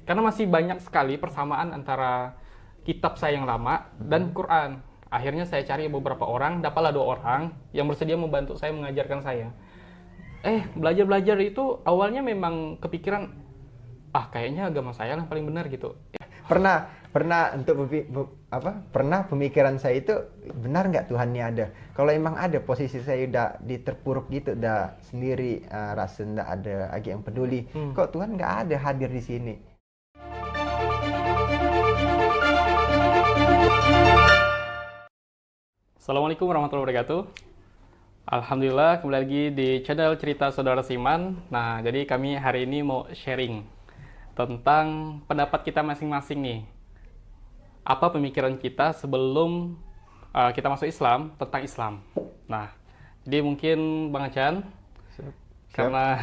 Karena masih banyak sekali persamaan antara kitab saya yang lama dan Quran. Akhirnya saya cari beberapa orang, dapatlah 2 orang yang bersedia membantu saya mengajarkan saya. Belajar-belajar itu awalnya memang kepikiran, kayaknya agama saya yang paling benar gitu. Pernah pernah pemikiran saya itu benar nggak Tuhan ini ada? Kalau emang ada, posisi saya udah diterpuruk gitu, udah sendiri, rasa nggak ada lagi yang peduli. Kok Tuhan nggak ada hadir di sini? Assalamualaikum warahmatullahi wabarakatuh. Alhamdulillah, kembali lagi di channel Cerita Saudara Siman. Nah, jadi kami hari ini mau sharing tentang pendapat kita masing-masing nih. Apa pemikiran kita sebelum kita masuk Islam, tentang Islam. Nah, jadi mungkin Bang Achan, karena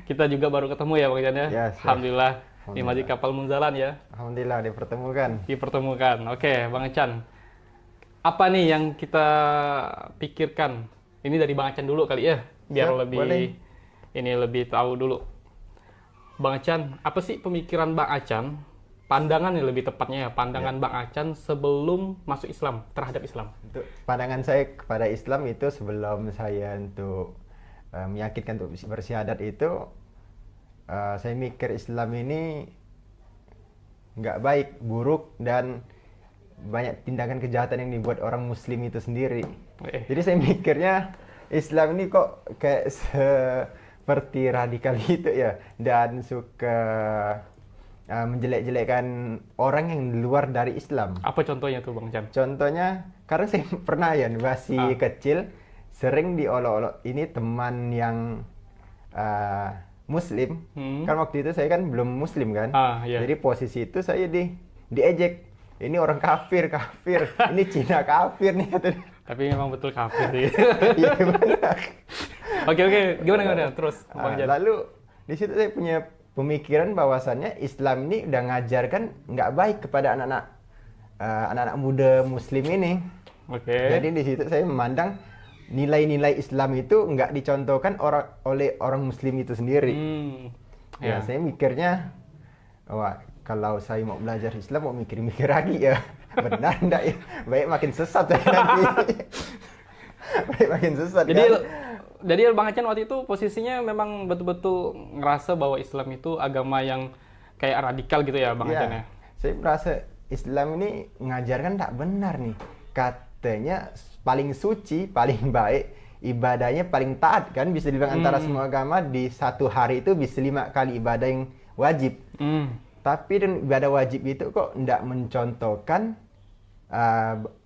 kita juga baru ketemu ya Bang Achan ya. Ya, Alhamdulillah, di Masjid Kapal Munzalan ya. Alhamdulillah Dipertemukan. Oke, Bang Achan. Apa nih yang kita pikirkan? Ini dari Bang Achan dulu kali ya, biar lebih tahu dulu. Bang Achan, apa sih pemikiran Bang Achan? Pandangan yang lebih tepatnya ya, pandangan Bang Achan sebelum masuk Islam, terhadap Islam. Untuk pandangan saya kepada Islam itu sebelum saya untuk meyakinkan untuk bersyahadat itu, saya mikir Islam ini nggak baik, buruk, dan banyak tindakan kejahatan yang dibuat orang Muslim itu sendiri. Jadi saya mikirnya Islam ini kok kayak seperti radikal gitu ya, dan suka menjelek-jelekkan orang yang di luar dari Islam. Apa contohnya tuh Bang Achan? Contohnya, karena saya pernah ya masih kecil sering diolok-olok ini teman yang Muslim. Kan waktu itu saya kan belum Muslim kan. Iya. Jadi posisi itu saya diejek. Ini orang kafir, ini Cina kafir nih. Tapi memang betul kafir sih. Iya benar. Oke, gimana terus Bang Achan? Lalu di situ saya punya pemikiran bahwasannya Islam ini udah ngajarkan nggak baik kepada anak-anak muda Muslim ini. Jadi di situ saya memandang nilai-nilai Islam itu nggak dicontohkan oleh orang Muslim itu sendiri. Saya mikirnya, kalau saya mau belajar Islam, mau mikir-mikir lagi ya. Benar enggak ya? Baik makin sesat saya nanti. Baik makin sesat. Jadi Bang Achan waktu itu posisinya memang betul-betul ngerasa bahwa Islam itu agama yang kayak radikal gitu ya Bang Achan ya? Saya merasa Islam ini ngajarkan tak benar nih. Katanya paling suci, paling baik, ibadahnya paling taat kan. Bisa dibilang antara semua agama di satu hari itu bisa 5 kali ibadah yang wajib. Tapi ibadah wajib itu kok tidak mencontohkan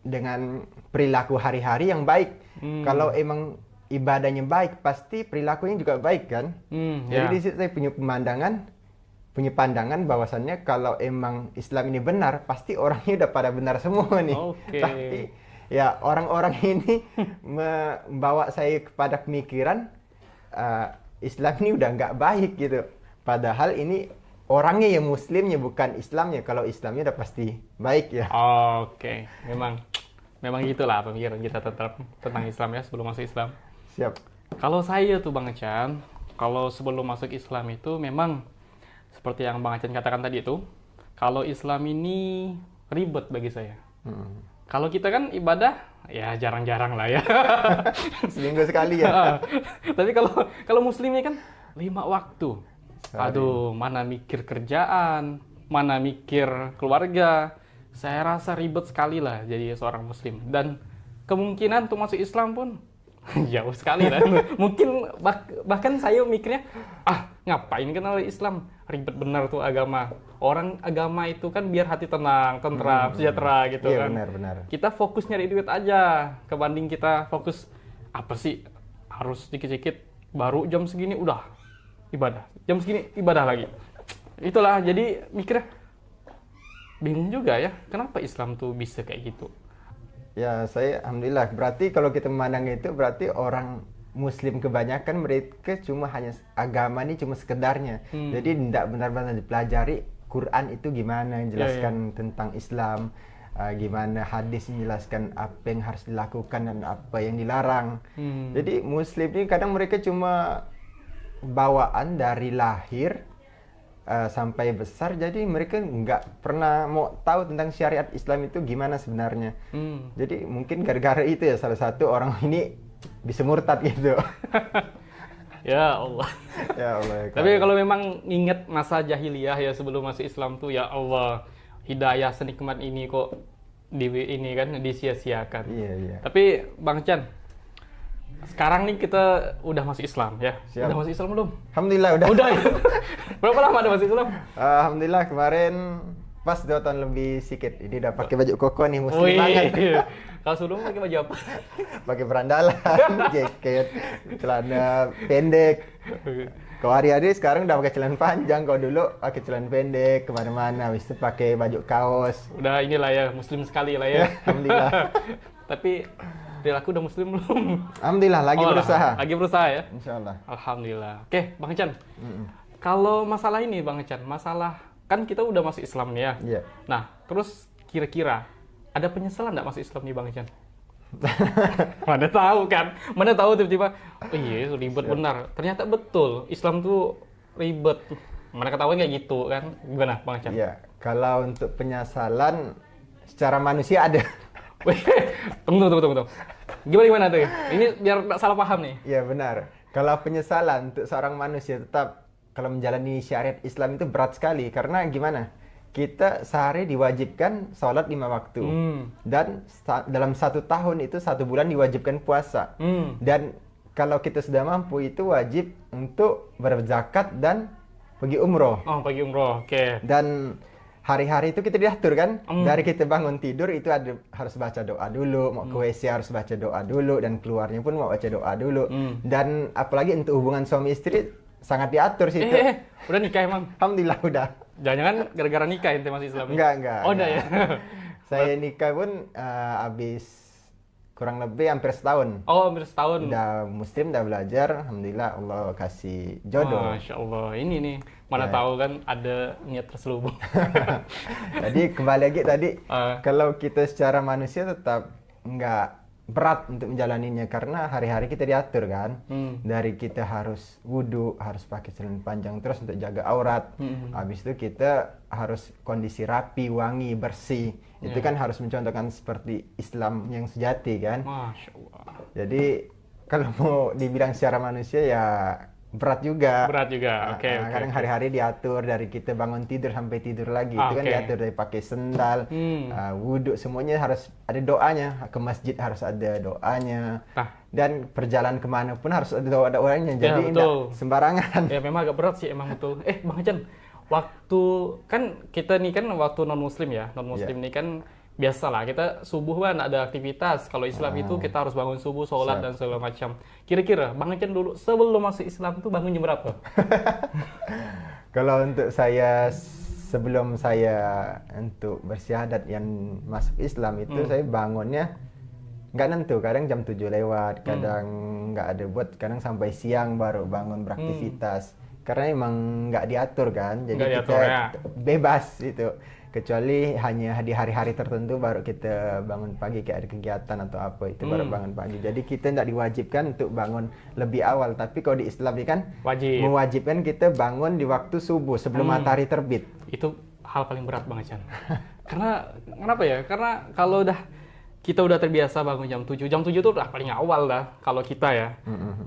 dengan perilaku hari-hari yang baik. Kalau emang ibadahnya baik, pasti perilakunya juga baik kan. Jadi di situ saya punya pandangan bahwasannya kalau emang Islam ini benar, pasti orangnya udah pada benar semua nih. Tapi ya orang-orang ini membawa saya kepada pemikiran Islam ini udah nggak baik gitu. Padahal ini orangnya ya Muslimnya, bukan Islamnya. Kalau Islamnya udah pasti baik ya. Memang gitulah pemikiran kita tentang Islam ya sebelum masuk Islam. Siap. Kalau saya tuh Bang Achan, kalau sebelum masuk Islam itu memang seperti yang Bang Achan katakan tadi itu, kalau Islam ini ribet bagi saya. Kalau kita kan ibadah ya jarang-jarang lah ya. Seminggu sekali ya. Tapi kalau Muslimnya kan 5 waktu. Aduh, mana mikir kerjaan, mana mikir keluarga. Saya rasa ribet sekali lah jadi seorang Muslim. Dan kemungkinan untuk masuk Islam pun jauh sekali lah. Mungkin bahkan saya mikirnya, ngapain kenal Islam? Ribet benar tuh agama. Orang agama itu kan biar hati tenang, tentram, sejahtera gitu kan. Iya benar. Kita fokus nyari duit aja. Kebanding kita fokus, apa sih harus dikit-dikit baru jam segini udah ibadah. Jam segini ibadah lagi. Itulah, jadi mikirnya bingung juga ya. Kenapa Islam tuh bisa kayak gitu? Ya, saya alhamdulillah. Berarti kalau kita memandang itu, berarti orang Muslim kebanyakan mereka cuma hanya agama ini cuma sekedarnya. Jadi tidak benar-benar dipelajari Quran itu gimana menjelaskan tentang Islam, gimana hadis menjelaskan apa yang harus dilakukan dan apa yang dilarang. Jadi Muslim ini kadang mereka cuma bawaan dari lahir, sampai besar, jadi mereka nggak pernah mau tahu tentang syariat Islam itu gimana sebenarnya. Jadi mungkin gara-gara itu ya salah satu orang ini bisa murtad gitu. Ya Allah. Ya Allah. Ya Tapi kalau memang ingat masa jahiliyah ya sebelum masuk Islam tuh, ya Allah, hidayah senikmat ini kok ini kan disia-siakan. Iya, iya. Tapi Bang Chan, sekarang nih kita udah masuk Islam ya. Siap. Udah masuk Islam belum? Alhamdulillah udah. Udah ya. Berapa lama ada masuk Islam? Alhamdulillah kemarin pas 2 tahun lebih sedikit. Ini udah pakai baju koko nih, muslim Wih. banget. Kalau sebelum pakai baju apa? Pakai berandalan, jaket, celana pendek. Kalau hari-hari sekarang udah pakai celana panjang. Kalau dulu pakai celana pendek kemana-mana. Habis itu pakai baju kaos. Udah inilah ya, muslim sekali lah ya. Alhamdulillah. Tapi perilaku udah muslim belum? Alhamdulillah lagi berusaha. Lagi berusaha ya? Insyaallah. Alhamdulillah. Oke, Bang Chan. Kalau masalah ini Bang Chan, masalah kan kita udah masuk Islam nih ya. Iya. Nah, terus kira-kira ada penyesalan nggak masuk Islam nih Bang Chan? Mana tahu kan? Mana tahu tiba-tiba, oh iya ribet benar. Ternyata betul, Islam tuh ribet. Mana ketahuan kayak gitu kan? Gimana Bang Chan? Iya, kalau untuk penyesalan secara manusia ada. Wih, tunggu. Gimana tuh? Ini biar nggak salah paham nih. Iya benar. Kalau penyesalan untuk seorang manusia tetap kalau menjalani syariat Islam itu berat sekali. Karena gimana? Kita sehari diwajibkan sholat 5 waktu. Dan dalam 1 tahun itu 1 bulan diwajibkan puasa. Dan kalau kita sudah mampu itu wajib untuk berzakat dan pergi umroh. Oh, pergi umroh, oke. Dan hari-hari itu kita diatur kan, dari kita bangun tidur itu harus baca doa dulu, mau ke WC harus baca doa dulu, dan keluarnya pun mau baca doa dulu. Dan apalagi untuk hubungan suami istri sangat diatur situ. Udah nikah emang? Alhamdulillah udah. Jangan-jangan gara-gara nikah ente masih Islam? Enggak. Oh, udah ya? Saya nikah pun habis kurang lebih hampir setahun. Oh, hampir setahun. Udah muslim, udah belajar. Alhamdulillah Allah kasih jodoh. Masya Allah, ini nih. Mana tahu kan ada niat terselubung. Jadi kembali lagi tadi, kalau kita secara manusia tetap nggak berat untuk menjalaninya karena hari-hari kita diatur kan. Dari kita harus wudhu, harus pakai celana panjang terus untuk jaga aurat. Habis itu kita harus kondisi rapi, wangi, bersih. Itu kan harus mencontohkan seperti Islam yang sejati kan. Masya Allah. Jadi kalau mau dibilang secara manusia ya berat juga. Oke. Kadang hari-hari diatur dari kita bangun tidur sampai tidur lagi. Itu kan diatur dari pakai sendal, wudhu, semuanya harus ada doanya. Ke masjid harus ada doanya. Dan perjalanan kemana pun harus ada doanya. Jadi tidak sembarangan. Ya memang agak berat sih emang betul. Bang Chan, waktu kan kita nih kan waktu non muslim ya. Non muslim nih kan biasalah kita subuh kan ada aktivitas. Kalau Islam itu kita harus bangun subuh, sholat dan segala macam. Kira-kira Bang Chan dulu sebelum masuk Islam tuh bangun jam berapa? Kalau untuk saya sebelum saya untuk bersyahadat yang masuk Islam itu saya bangunnya nggak nentu. Kadang jam 7 lewat, kadang nggak ada buat, kadang sampai siang baru bangun beraktivitas. Karena emang nggak diatur kan, jadi kita bebas itu. Kecuali hanya di hari-hari tertentu baru kita bangun pagi kayak ada kegiatan atau apa itu baru bangun pagi. Jadi kita tidak diwajibkan untuk bangun lebih awal. Tapi kalau di Islam ini kan mewajibkan kita bangun di waktu subuh sebelum matahari terbit. Itu hal paling berat Bang Chan. Karena kenapa ya? Karena kalau kita udah terbiasa bangun jam 7. Jam 7 itu udah paling awal dah kalau kita ya.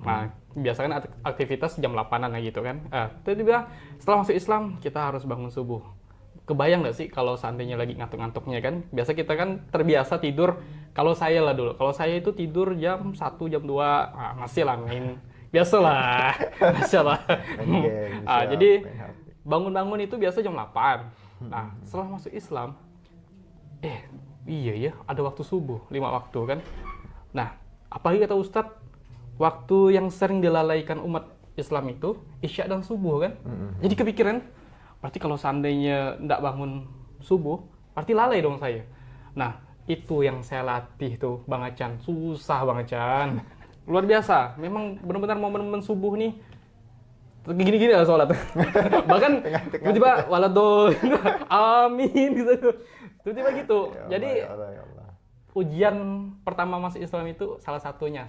Nah, biasanya aktivitas jam 8-an gitu kan. Tiba-tiba setelah masuk Islam kita harus bangun subuh. Kebayang nggak sih kalau seandainya lagi ngantuk-ngantuknya kan? Biasa kita kan terbiasa tidur, kalau saya lah dulu. Kalau saya itu tidur jam 1, jam 2, masih lah main. Biasalah. Jadi bangun-bangun itu biasa jam 8. Nah, setelah masuk Islam, iya ya, ada waktu subuh, 5 waktu kan. Nah, apalagi kata Ustadz, waktu yang sering dilalaikan umat Islam itu Isya dan subuh kan. Jadi kepikiran, berarti kalau seandainya nggak bangun subuh, berarti lalai dong saya. Nah, itu yang saya latih tuh, Bang Chan. Susah, Bang Chan. Luar biasa. Memang benar-benar momen-momen subuh nih, gini-gini lah sholat. Bahkan tiba-tiba waladon, amin gitu. Tiba-tiba gitu. Ya Allah, jadi ya Allah. ujian pertama masuk Islam itu salah satunya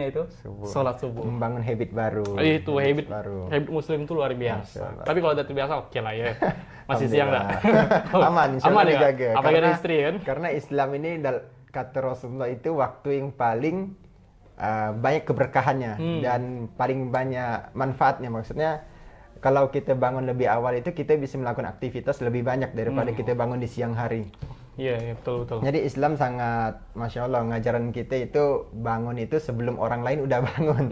itu sholat subuh. Membangun habit baru. Itu habit baru. Habit Muslim itu luar biasa. Tapi kalau udah terbiasa oke lah ya. Masih siang dah. Aman, aman ya. dijaga. Apalagi ada istri kan? Karena Islam ini kata Rasulullah itu waktu yang paling banyak keberkahannya dan paling banyak manfaatnya. Maksudnya kalau kita bangun lebih awal itu kita bisa melakukan aktivitas lebih banyak daripada kita bangun di siang hari. Iya, betul. Jadi Islam sangat, Masya Allah, ngajaran kita itu bangun itu sebelum orang lain udah bangun.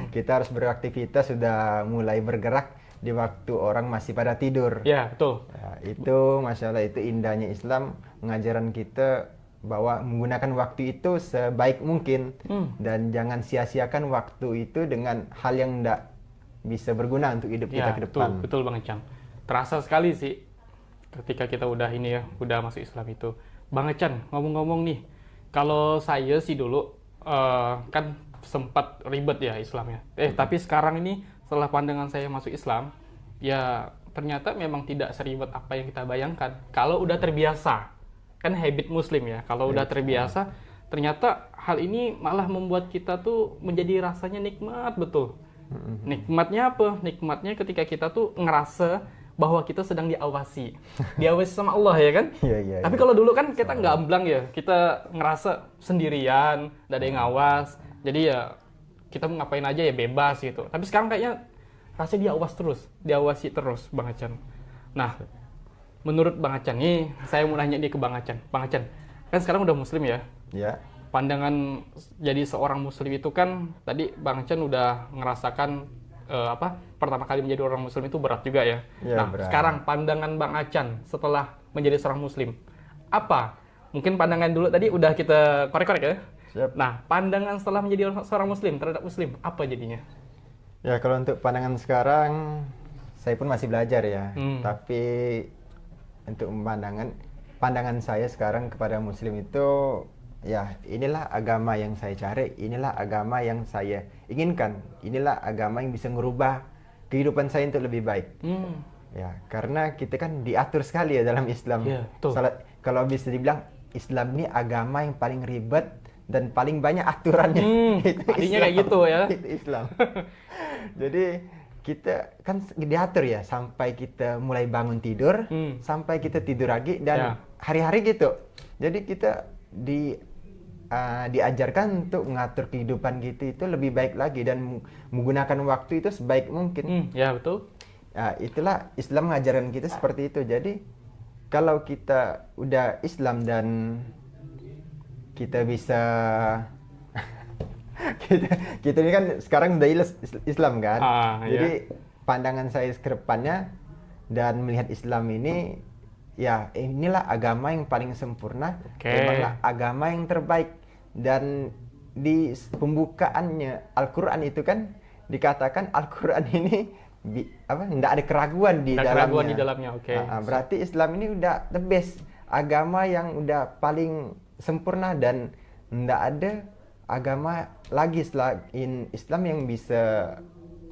Kita harus beraktivitas, sudah mulai bergerak di waktu orang masih pada tidur. Iya, betul. Ya, itu, Masya Allah, itu indahnya Islam, ngajaran kita bahwa menggunakan waktu itu sebaik mungkin. Dan jangan sia-siakan waktu itu dengan hal yang tidak bisa berguna untuk hidup kita ke depan. Betul Bang Ecan. Terasa sekali sih ketika kita udah masuk Islam itu. Bang Ecan, ngomong-ngomong nih, kalau saya sih dulu kan sempat ribet ya Islamnya. Tapi sekarang ini setelah pandangan saya masuk Islam, ya ternyata memang tidak seribet apa yang kita bayangkan. Kalau udah terbiasa, kan habit Muslim ya. Kalau udah terbiasa, ternyata hal ini malah membuat kita tuh menjadi rasanya nikmat betul. Nikmatnya apa? Nikmatnya ketika kita tuh ngerasa bahwa kita sedang diawasi sama Allah ya kan? Iya. Tapi kalau dulu kan kita gamblang ya, kita ngerasa sendirian, gak ada yang ngawas, jadi ya kita mau ngapain aja ya bebas gitu. Tapi sekarang kayaknya rasanya diawasi terus Bang Ecan. Nah, menurut Bang Ecan nih, saya mau nanya nih ke Bang Ecan. Bang Ecan, kan sekarang udah Muslim ya? Iya. Pandangan jadi seorang Muslim itu kan tadi Bang Ecan udah ngerasakan pertama kali menjadi orang Muslim itu berat juga ya. Nah, berat. Sekarang pandangan Bang Ecan setelah menjadi seorang Muslim apa? Mungkin pandangan dulu tadi udah kita korek-korek ya. Siap. Nah, pandangan setelah menjadi seorang Muslim terhadap Muslim apa jadinya? Ya, kalau untuk pandangan sekarang saya pun masih belajar ya. Tapi untuk pandangan saya sekarang kepada Muslim itu, ya inilah agama yang saya cari, inilah agama yang saya inginkan, inilah agama yang bisa merubah kehidupan saya untuk lebih baik. Ya, karena kita kan diatur sekali ya dalam Islam. Kalau bisa dibilang Islam ini agama yang paling ribet dan paling banyak aturannya. Tadinya kayak gitu ya. Itu Islam. Jadi kita kan diatur ya, sampai kita mulai bangun tidur, sampai kita tidur lagi, dan hari-hari gitu. Jadi kita diajarkan untuk mengatur kehidupan kita itu lebih baik lagi dan menggunakan waktu itu sebaik mungkin. Ya, betul. Nah, itulah Islam mengajarkan kita seperti itu. Jadi kalau kita udah Islam dan kita bisa kita ini kan sekarang udah Islam kan. Jadi pandangan saya ke depannya dan melihat Islam ini, ya inilah agama yang paling sempurna, memanglah agama yang terbaik. Dan di pembukaannya Al-Quran itu kan dikatakan Al-Quran ini tidak ada keraguan di dalamnya. Berarti Islam ini udah the best, agama yang udah paling sempurna, dan tidak ada agama lagi selain Islam yang bisa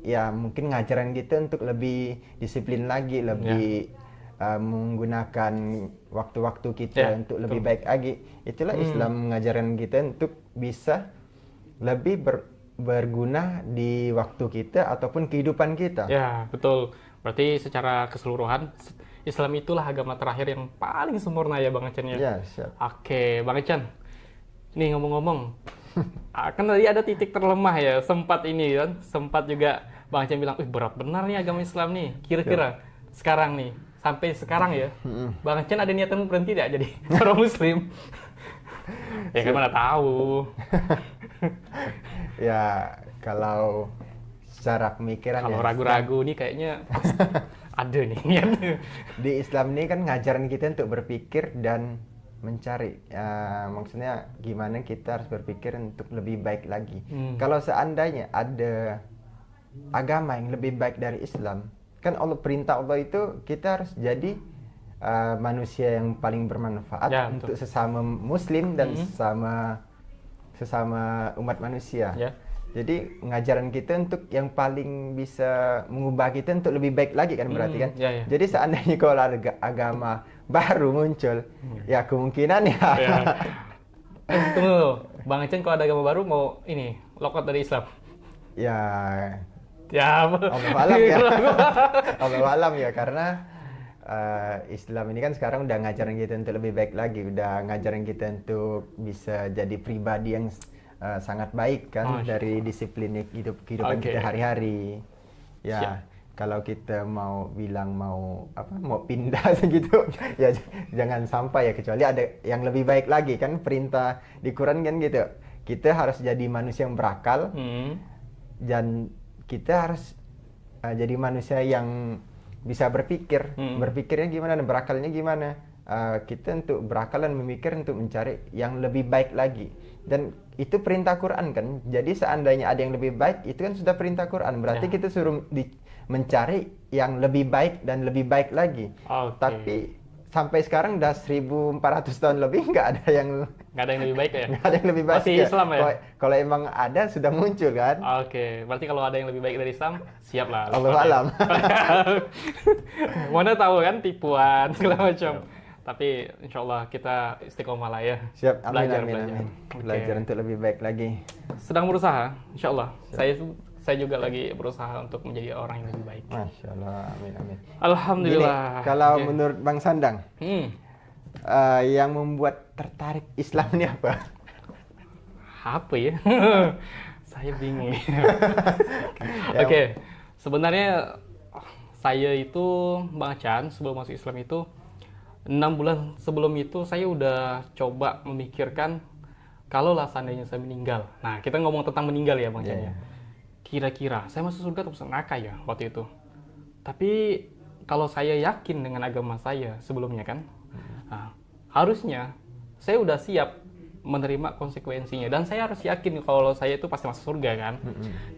ya mungkin ngajarin kita untuk lebih disiplin lagi, lebih menggunakan waktu-waktu kita untuk lebih baik lagi. Itulah Islam mengajarkan kita untuk bisa lebih berguna di waktu kita ataupun kehidupan kita. Ya, betul. Berarti secara keseluruhan Islam itulah agama terakhir yang paling sempurna ya Bang Ecan ya? Ya, siap. Oke, Bang Ecan. Nih ngomong-ngomong, kan tadi ada titik terlemah ya, sempat juga Bang Ecan bilang, berat benar nih agama Islam nih. Kira-kira sekarang nih, sampai sekarang ya, Bang Ecan ada niatan berhenti tidak jadi orang Muslim? Ya kan mana tahu. Ya, kalau secara pemikiran, kalau ragu-ragu nih kayaknya ada nih. Di Islam ini kan ngajaran kita untuk berpikir dan mencari, maksudnya gimana kita harus berpikir untuk lebih baik lagi. Kalau seandainya ada agama yang lebih baik dari Islam, kan perintah Allah itu kita harus jadi manusia yang paling bermanfaat untuk sesama Muslim dan sesama umat manusia. Jadi ngajaran kita untuk yang paling bisa mengubah kita untuk lebih baik lagi kan, berarti kan. Jadi seandainya kalau ada agama baru muncul, ya kemungkinan Tunggu. Bang Chen kalau ada agama baru mau ini, lockout dari Islam. Ya, Ya, Allah alam ya. Allah alam ya, karena Islam ini kan sekarang udah ngajarin kita untuk lebih baik lagi, udah ngajarin kita untuk bisa jadi pribadi yang sangat baik kan, dari disiplin kehidupan kita hari-hari. Ya, siap. Kalau kita mau bilang mau pindah segitu, ya jangan sampai ya, kecuali ada yang lebih baik lagi kan, perintah di Quran kan gitu. Kita harus jadi manusia yang berakal, dan kita harus jadi manusia yang bisa berpikir. Berpikirnya gimana dan berakalnya gimana. Kita untuk berakal dan memikir untuk mencari yang lebih baik lagi. Dan itu perintah Quran kan. Jadi seandainya ada yang lebih baik, itu kan sudah perintah Quran. Berarti kita suruh mencari yang lebih baik dan lebih baik lagi. Tapi sampai sekarang udah 1400 tahun lebih nggak ada yang lebih baik ya? Nggak ada yang lebih baik. Masih ya? Islam ya? Kalau emang ada sudah muncul kan? Berarti kalau ada yang lebih baik dari Islam, siap lah. Allah alam. Mana tahu kan tipuan segala macam. Tapi insya Allah kita istiqomah lah ya. Siap, belajar. Belajar untuk lebih baik lagi. Sedang berusaha, insya Allah. Saya juga lagi berusaha untuk menjadi orang yang lebih baik. Masya Allah, amin. Alhamdulillah. Gini, kalau menurut Bang Sandang, yang membuat tertarik Islam ini apa? Apa ya? Saya bingung. Oke. Sebenarnya saya itu Bang Chan sebelum masuk Islam itu 6 bulan sebelum itu saya udah coba memikirkan kalau lah seandainya saya meninggal. Nah, kita ngomong tentang meninggal ya Bang Chan ya. Kira-kira saya masuk surga atau masuk neraka ya waktu itu. Tapi kalau saya yakin dengan agama saya sebelumnya kan, harusnya saya udah siap menerima konsekuensinya, dan saya harus yakin kalau saya itu pasti masuk surga kan.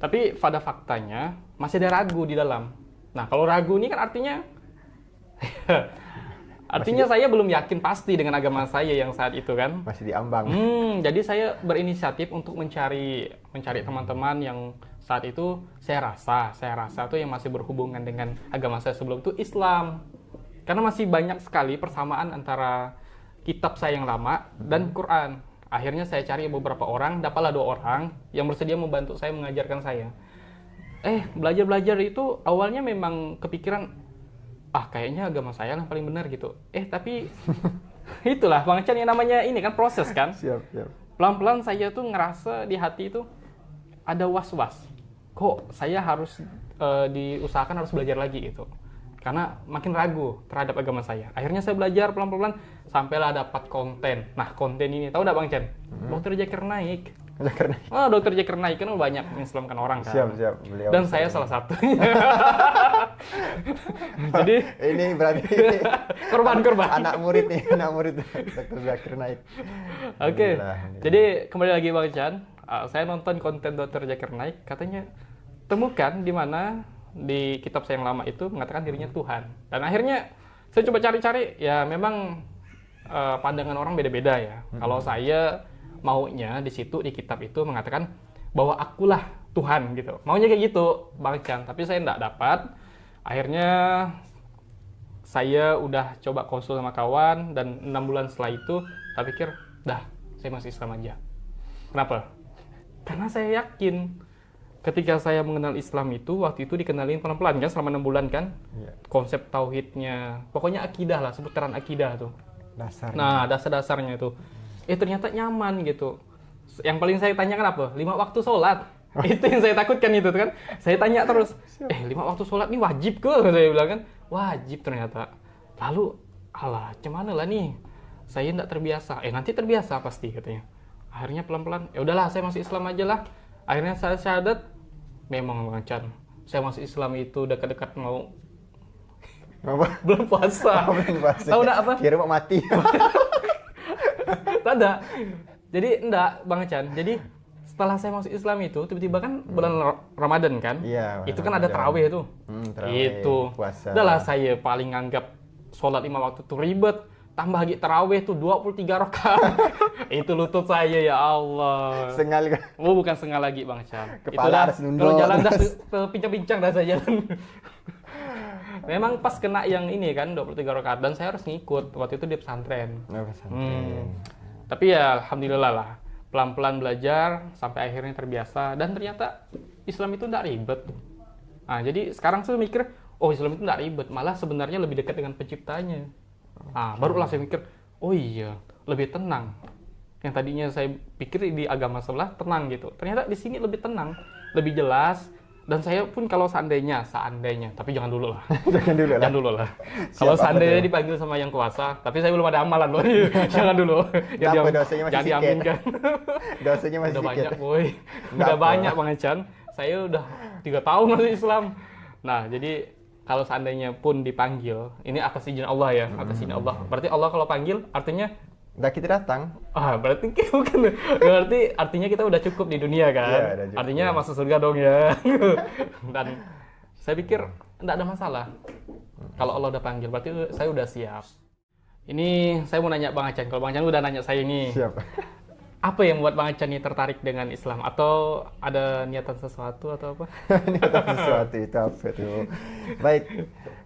Tapi pada faktanya masih ada ragu di dalam. Nah, kalau ragu ini kan artinya saya belum yakin pasti dengan agama saya yang saat itu kan. Masih diambang. Jadi saya berinisiatif untuk mencari teman-teman yang saat itu saya rasa tuh yang masih berhubungan dengan agama saya sebelum itu Islam. Karena masih banyak sekali persamaan antara kitab saya yang lama dan Quran. Akhirnya saya cari beberapa orang, dapatlah 2 orang yang bersedia membantu saya mengajarkan saya. Belajar itu awalnya memang kepikiran, kayaknya agama saya yang paling benar gitu. Tapi itulah Bang Chan yang namanya ini kan proses kan. Siap. Pelan-pelan saya tuh ngerasa di hati itu ada was-was. Kok saya harus diusahakan harus belajar lagi gitu. Karena makin ragu terhadap agama saya. Akhirnya saya belajar pelan-pelan sampailah dapat konten. Nah, konten ini tahu enggak Bang Chan? Dr. Zakir Naik. Dr. Zakir Naik kan banyak mengislamkan orang kan. Siap. Beliau dan saya salah satunya. Jadi ini berarti korban. Anak murid Dr. Zakir Naik. Oke. Jadi kembali lagi Bang Chan, saya nonton konten Dr. Zakir Naik, katanya temukan di mana di kitab saya yang lama itu mengatakan dirinya Tuhan. Dan akhirnya saya coba cari-cari, ya memang pandangan orang beda-beda ya. Kalau saya maunya di situ di kitab itu mengatakan bahwa akulah Tuhan gitu. Maunya kayak gitu Bang Chan, tapi saya enggak dapat. Akhirnya saya udah coba konsul sama kawan, dan 6 bulan setelah itu saya pikir, saya masih Islam aja. Kenapa? Karena saya yakin ketika saya mengenal Islam itu, waktu itu dikenalin pelan-pelan kan selama 6 bulan kan. Konsep tauhidnya, pokoknya akidah lah, seputaran akidah tuh. Dasarnya. Nah, dasar-dasarnya itu. Ternyata nyaman gitu. Yang paling saya tanyakan apa? 5 waktu sholat. Itu yang saya takutkan itu kan. Saya tanya terus, 5 waktu sholat ini wajib ke? Saya bilang kan, wajib ternyata. Lalu, gimana lah nih? Saya nggak terbiasa. Nanti terbiasa pasti katanya. Akhirnya pelan-pelan, ya udahlah saya masuk Islam aja lah. Akhirnya saya syahadat, memang Bang Chan, saya masuk Islam itu dekat-dekat mau belum puasa. Tahu enggak apa? Kira mau mati. Tidak. Jadi enggak Bang Chan. Jadi setelah saya masuk Islam itu tiba-tiba kan bulan Ramadan kan? Iya. Itu kan ada tarawih tuh. Itu. Puasa. Udahlah saya paling anggap sholat 5 waktu itu ribet. Tambah lagi tarawih tuh 23 rakaat. Itu lutut saya ya Allah. Sengal kan? Bukan sengal lagi Bang Chan. Kepala harus nunduk. Kalau jalan dah terpincang-pincang dah saya jalan. Memang pas kena yang ini kan 23 rakaat, dan saya harus ngikut. Waktu itu di pesantren. Tapi ya alhamdulillah lah, pelan-pelan belajar sampai akhirnya terbiasa dan ternyata Islam itu tidak ribet. Nah, jadi sekarang saya mikir, oh Islam itu tidak ribet, malah sebenarnya lebih dekat dengan penciptanya. Nah, barulah saya mikir, oh iya, lebih tenang. Yang tadinya saya pikir di agama sebelah tenang gitu, ternyata di sini lebih tenang, lebih jelas. Dan saya pun kalau seandainya, tapi jangan dulu lah. Jangan dulu lah. Kalau seandainya dipanggil sama yang kuasa, tapi saya belum ada amalan loh. Jangan dulu. Jangan diaminkan. Dosanya masih udah sedikit. Banyak, boy. Udah banyak Bang Ecan. Saya udah 3 tahun masuk Islam. Nah, jadi kalau seandainya pun dipanggil, ini atas izin Allah ya, atas izin Allah. Berarti Allah kalau panggil artinya udah kita datang. Berarti bukan. Berarti artinya kita udah cukup di dunia kan? Ya, cukup, artinya masuk surga dong ya. Dan saya pikir enggak ada masalah. Kalau Allah udah panggil, berarti saya udah siap. Ini saya mau nanya Bang Acan. Kalau Bang Acan udah nanya saya ini. Siap. Apa yang membuat Bang Acan ini tertarik dengan Islam? Atau ada niatan sesuatu atau apa? Niatan sesuatu itu apa tuh? Baik.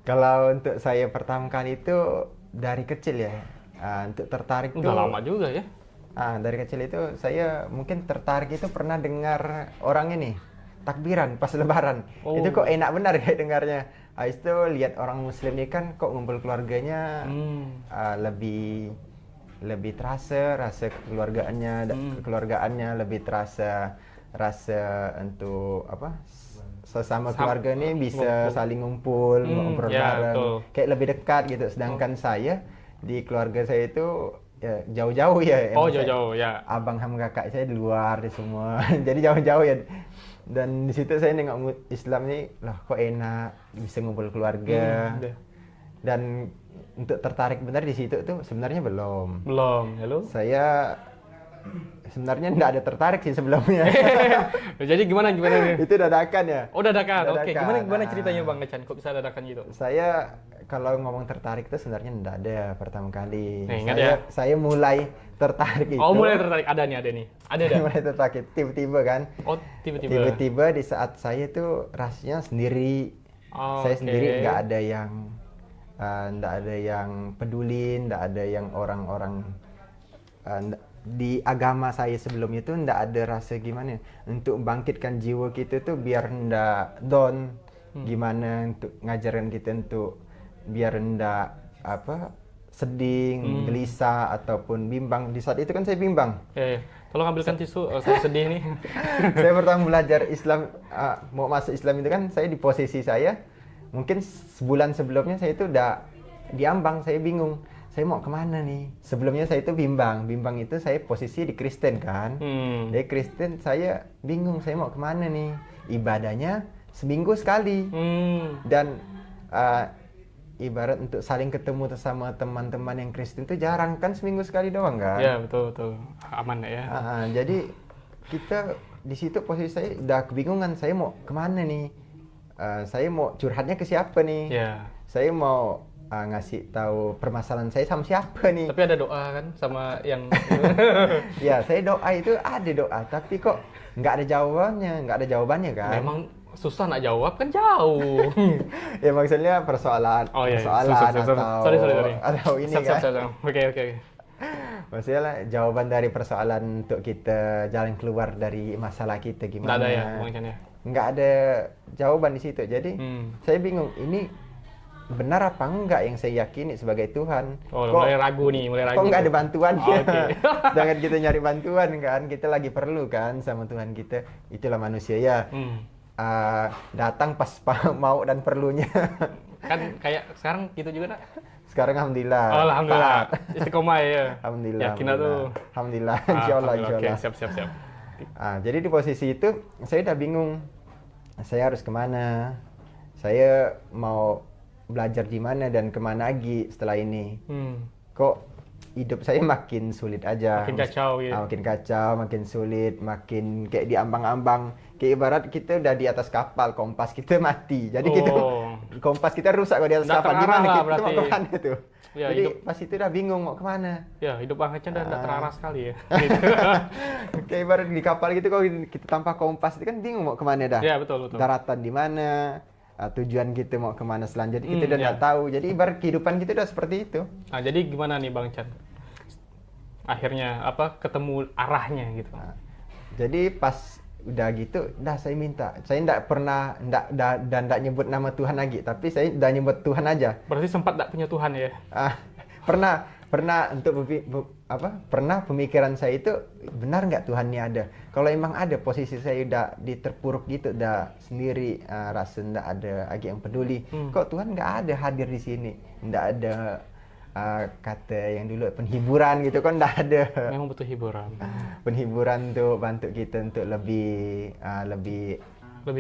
Kalau untuk saya pertama kali itu dari kecil ya. Untuk tertarik udah tuh lama juga ya. Dari kecil itu saya mungkin tertarik itu pernah dengar orang ini takbiran pas lebaran. Itu kok enak benar kayak dengarnya. Itu lihat orang muslim ini kan kok ngumpul keluarganya lebih terasa rasa kekeluargaannya lebih terasa rasa untuk apa sesama keluarga ini bisa saling ngumpul ngobrol bareng kayak lebih dekat gitu. Sedangkan saya di keluarga saya itu ya jauh-jauh ya. Jauh-jauh ya. Abang sama kakak saya di luar di semua. Jadi jauh-jauh ya. Dan di situ saya nengok Islam ini, lah kok enak bisa ngumpul keluarga. Dan untuk tertarik benar di situ tuh sebenarnya belum. Halo. Saya sebenarnya enggak ada tertarik sih sebelumnya. Jadi gimana Itu dadakan ya. Oh, dadakan. Oke, gimana ceritanya Bang Ecan kok bisa dadakan gitu? Saya kalau ngomong tertarik itu sebenarnya enggak ada pertama kali. Saya mulai tertarik itu. Oh, mulai tertarik. Ada nih. Ada. Mulai tertarik tiba-tiba kan. Oh, tiba-tiba. Tiba-tiba di saat saya tuh rasanya sendiri. Saya sendiri enggak ada yang peduli, enggak ada yang orang-orang di agama saya sebelumnya itu ndak ada rasa gimana untuk bangkitkan jiwa kita tuh biar ndak down, gimana untuk ngajarin kita untuk biar ndak sedih, gelisah ataupun bimbang. Di saat itu kan saya bimbang. Tolong ambilkan tisu, saya sedih nih. Saya pertama belajar Islam, mau masuk Islam itu kan saya di posisi saya mungkin sebulan sebelumnya saya itu udah diambang, saya bingung. Saya mau kemana nih? Sebelumnya saya itu bimbang itu saya posisi di Kristen kan. Dari Kristen saya bingung saya mau kemana nih? Ibadahnya seminggu sekali. Dan ibarat untuk saling ketemu sama teman-teman yang Kristen itu jarang kan, seminggu sekali doang kan? Ya betul. Aman ya. Jadi kita di situ posisi saya udah kebingungan saya mau kemana nih? Saya mau curhatnya ke siapa nih? Saya mau ngasih tahu permasalahan saya sama siapa nih. Tapi ada doa kan sama yang ya saya doa itu ada doa tapi kok nggak ada jawabannya kan. Memang susah nak jawab kan jauh. Ya maksudnya persoalan sorry. Atau ini kan. Oke. Maksudnya jawaban dari persoalan untuk kita jalan keluar dari masalah kita gimana. Nggak ada ya mungkin ya. Nggak ada jawaban di situ. Jadi saya bingung ini benar apa enggak yang saya yakini sebagai Tuhan. Mulai ragu. Kok nggak ada bantuannya? Jangan kita nyari bantuan kan, kita lagi perlu kan sama Tuhan kita. Itulah manusia ya. Datang pas mau dan perlunya. Kan kayak sekarang gitu juga nak. Sekarang alhamdulillah. Alhamdulillah. Istiqomah ya. Alhamdulillah. Yakin tuh. Alhamdulillah. Insyaallah. Oke, siap. Jadi di posisi itu saya udah bingung. Saya harus kemana? Saya mau belajar di mana dan kemana lagi setelah ini? Kok hidup saya makin sulit aja. Makin kacau gitu. Makin kacau, makin sulit, makin kayak diambang-ambang. Kayak ibarat kita udah di atas kapal, kompas kita mati. Jadi kompas kita rusak kalau di atas kapal. Gimana kita mau kemana tuh? Ya, jadi pas itu udah bingung mau kemana. Ya hidup Bang Ecan udah terarah sekali ya. Kayak ibarat di kapal gitu kalau kita tanpa kompas itu kan bingung mau kemana dah. Ya betul. Daratan di mana? Tujuan kita mau kemana selanjutnya kita udah nggak tahu. Jadi ibarat kehidupan kita udah seperti itu. Nah jadi gimana nih Bang Ecan? akhirnya ketemu arahnya gitu. Nah, jadi pas udah gitu, saya minta. Saya enggak pernah enggak nyebut nama Tuhan lagi, tapi saya udah nyebut Tuhan aja. Berarti sempat enggak punya Tuhan ya? Pernah untuk pernah pemikiran saya itu benar nggak Tuhan ini ada. Kalau emang ada, posisi saya udah diterpuruk gitu, udah sendiri, rasa nggak ada lagi yang peduli. Kok Tuhan nggak ada hadir di sini? Nggak ada kata yang dulu penghiburan gitu kan, nggak ada. Memang butuh hiburan. Penghiburan untuk bantu kita untuk lebih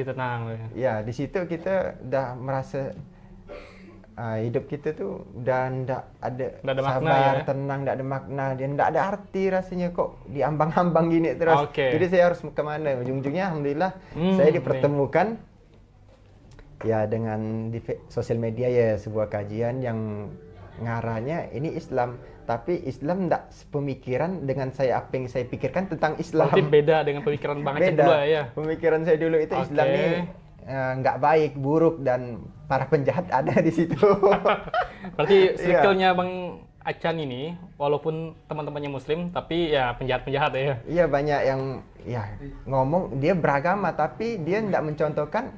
tenang. Ya, di situ kita udah merasa hidup kita tuh udah ndak ada sabar, makna, ya? Tenang, ndak ada makna, dan ndak ada arti rasanya, kok diambang-ambang gini terus. Jadi saya harus kemana? Ujung-ujungnya alhamdulillah saya dipertemukan ya dengan di sosial media ya, sebuah kajian yang ngarahnya ini Islam, tapi Islam ndak sepemikiran dengan saya, apa yang saya pikirkan tentang Islam. Berarti beda dengan pemikiran Bang Achan dulu ya? Pemikiran saya dulu itu Islam ini nggak baik, buruk, dan para penjahat ada di situ. Berarti circle-nya Bang Achan ini, walaupun teman-temannya Muslim, tapi ya penjahat-penjahat ya? Iya, banyak yang ngomong dia beragama, tapi dia nggak mencontohkan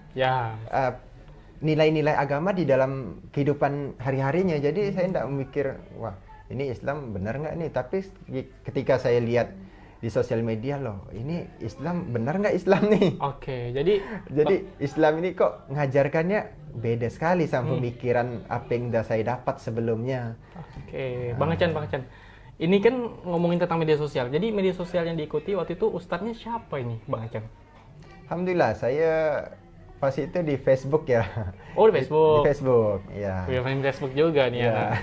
nilai-nilai agama di dalam kehidupan hari-harinya. Jadi saya nggak memikir, wah ini Islam benar nggak nih? Tapi ketika saya lihat di sosial media, loh ini Islam benar nggak Islam nih? Jadi Islam ini kok ngajarkannya beda sekali sama pemikiran apa yang udah saya dapat sebelumnya. Bang Achan, ini kan ngomongin tentang media sosial. Jadi media sosial yang diikuti waktu itu ustadznya siapa ini, Bang Achan? Alhamdulillah saya pas itu di Facebook ya. Oh, di Facebook. Di Facebook, ya. Main Facebook juga nih ya.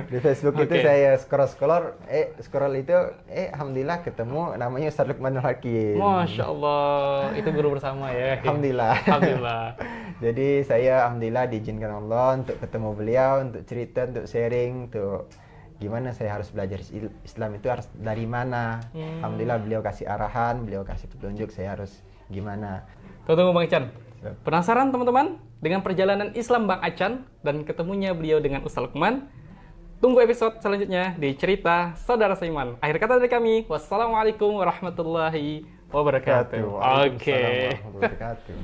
Di Facebook itu saya scroll itu, alhamdulillah ketemu namanya Ustaz Luqmanul Hakim. Masya Allah, itu guru bersama ya. Alhamdulillah. Jadi saya alhamdulillah diizinkan Allah untuk ketemu beliau, untuk cerita, untuk sharing, untuk gimana saya harus belajar Islam itu harus dari mana. Alhamdulillah beliau kasih arahan, beliau kasih petunjuk saya harus gimana. Tunggu Bang Achan. Penasaran teman-teman dengan perjalanan Islam Bang Achan dan ketemunya beliau dengan Ustaz Luqman? Tunggu episode selanjutnya di Cerita Saudara Seiman. Akhir kata dari kami, wassalamualaikum warahmatullahi wabarakatuh. Waalaikumsalam warahmatullahi wabarakatuh.